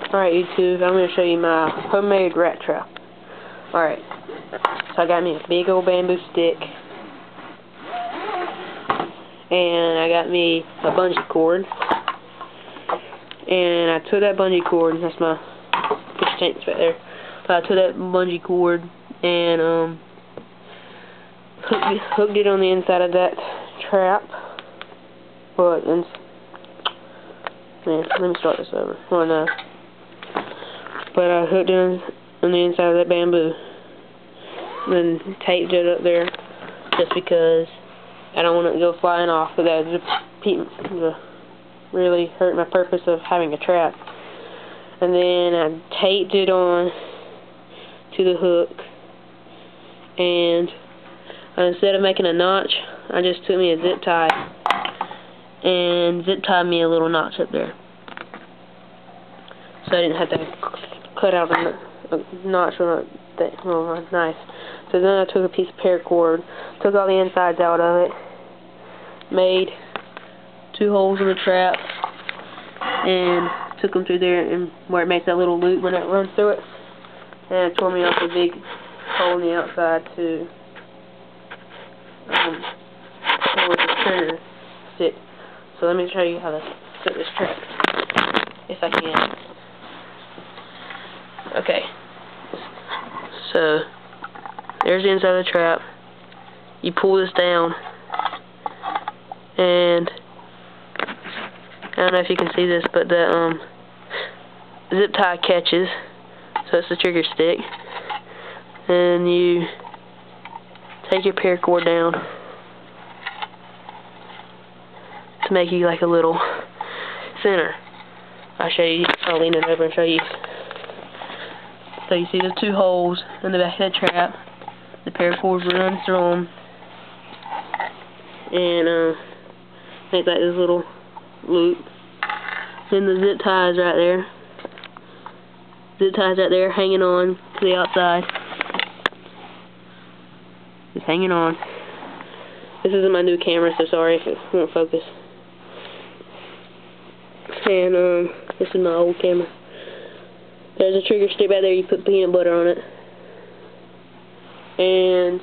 Alright, YouTube, I'm going to show you my homemade rat trap. Alright, so I got me a big old bamboo stick, and I got me a bungee cord, and I took that bungee cord, and that's my fish tanks right there. So I took that bungee cord and hooked it on the inside of that trap. But man, let me start this over. Oh no. But I hooked it on the inside of that bamboo, and then taped it up there, just because I don't want it to go flying off, because that would really hurt my purpose of having a trap. And then I taped it on to the hook, and instead of making a notch, I just took me a zip tie and zip tied me a little notch up there, so I didn't have to cut out a notch with a knife. So then I took a piece of paracord, took all the insides out of it, made 2 holes in the trap, and took them through there, and where it makes that little loop when it runs through it, and I tore me off a big hole in the outside to where the printer sit. So let me show you how to set this trap, if I can. Okay, so there's the inside of the trap. You pull this down, and I don't know if you can see this, but the zip tie catches, so it's the trigger stick, and you take your paracord down to make you like a little center. I'll show you. I'll lean it over and show you. So you see the 2 holes in the back of the trap. The paracord runs through them, and make like this little loop. Then the zip ties right there. Zip ties right there, hanging on to the outside. Just hanging on. This isn't my new camera, so sorry if it won't focus. And this is my old camera. There's a trigger stick back there. You put peanut butter on it. And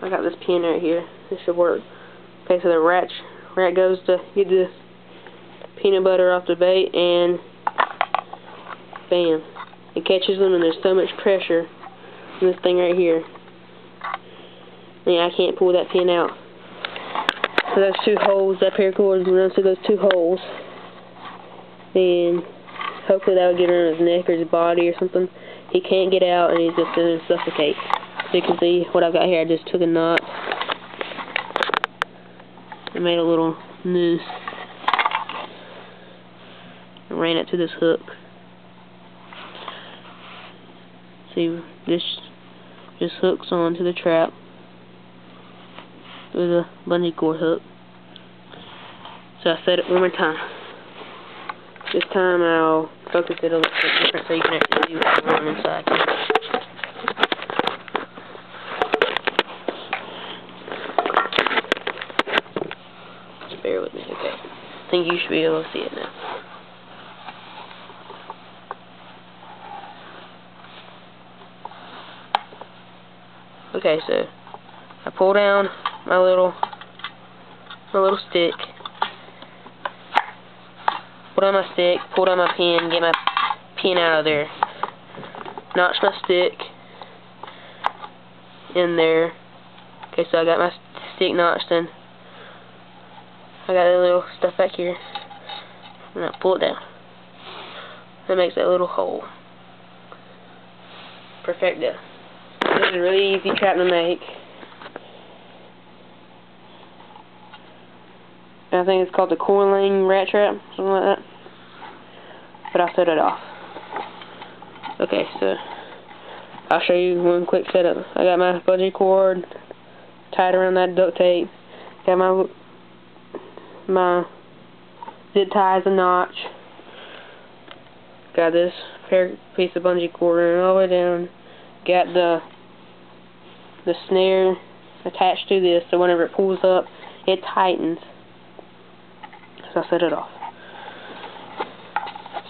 I got this pin right here. This should work. Okay, so the rat goes to get the peanut butter off the bait, and bam, it catches them, and there's so much pressure in this thing right here. And I can't pull that pin out. So those 2 holes, that paracord runs through those 2 holes, and hopefully that will get around his neck or his body or something. He can't get out, and he's just going to suffocate. So you can see what I've got here. I just took a knot and made a little noose and ran it to this hook. See, this just hooks onto the trap with a bungee cord hook. So I set it one more time. This time I'll focus it a little bit different so you can actually see what's going on inside. Just bear with me, okay? I think you should be able to see it now. Okay, so I pull down my little stick, put on my stick, pull down my pin, get my pin out of there, notch my stick in there. Okay, so I got my stick notched in. I got that little stuff back here, and I pull it down. That makes that little hole. Perfecto. This is a really easy trap to make. I think it's called the coiling rat trap, something like that. But I'll set it off. Okay, so I'll show you one quick setup. I got my bungee cord tied around that duct tape. Got my zip ties a notch. Got this piece of bungee cord running all the way down. Got the snare attached to this, so whenever it pulls up, it tightens. So I set it off.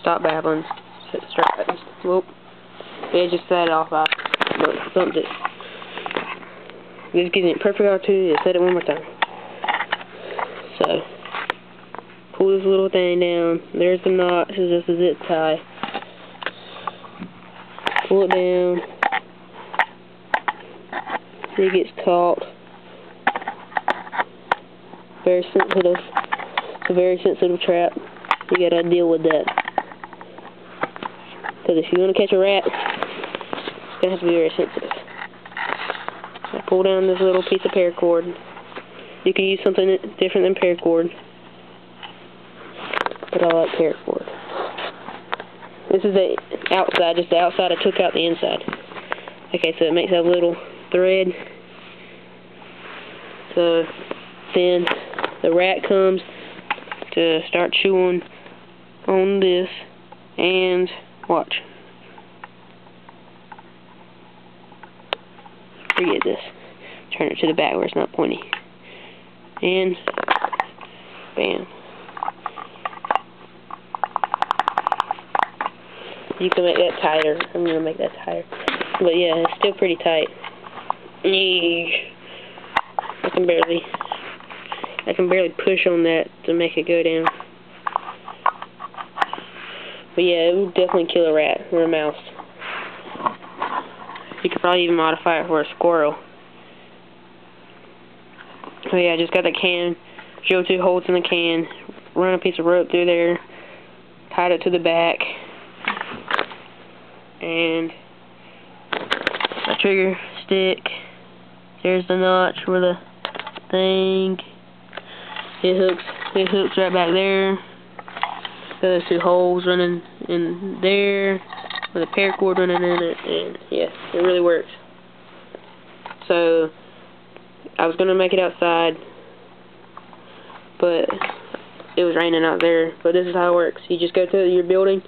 Stop babbling. Hit the start button. Whoop. Yeah, just set it off. I bumped it. This gives me a perfect opportunity to set it one more time. So, pull this little thing down. There's the knot. This is just a zip tie. Pull it down. It gets taut. Very sensitive. It's a very sensitive trap. You gotta deal with that. Because if you want to catch a rat, it's gonna have to be very sensitive. I pull down this little piece of paracord. You can use something different than paracord, but I like paracord. This is the outside, just the outside. I took out the inside. Okay, so it makes that little thread. So then the rat comes to start chewing on this, and watch. Forget this. Turn it to the back where it's not pointy. And bam. You can make that tighter. I'm gonna make that tighter. But yeah, it's still pretty tight. I can barely push on that to make it go down. But yeah, it would definitely kill a rat or a mouse. You could probably even modify it for a squirrel. So yeah, I just got the can, drill 2 holes in the can, run a piece of rope through there, tied it to the back, and my trigger stick. There's the notch where the thing. It hooks right back there. Those 2 holes running in there, with a paracord running in it, and yeah, it really works. So I was gonna make it outside, but it was raining out there. But this is how it works. You just go to your building,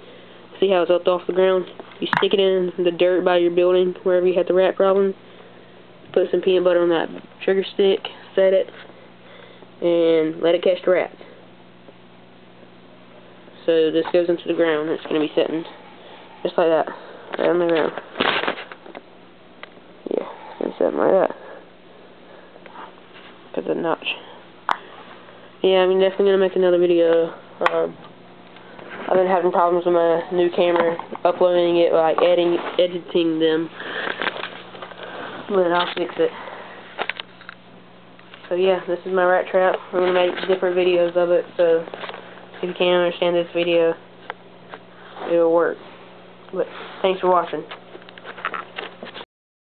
see how it's up off the ground. You stick it in the dirt by your building, wherever you had the rat problem. Put some peanut butter on that trigger stick, set it, and let it catch the rat. So this goes into the ground. It's going to be sitting just like that, right on the ground. Yeah, it's going to be sitting like that. Because of the notch. Yeah, I'm definitely going to make another video. I've been having problems with my new camera, uploading it, like editing them. But I'll fix it. So yeah, this is my rat trap. I'm going to make different videos of it, so if you can't understand this video, it'll work. But thanks for watching.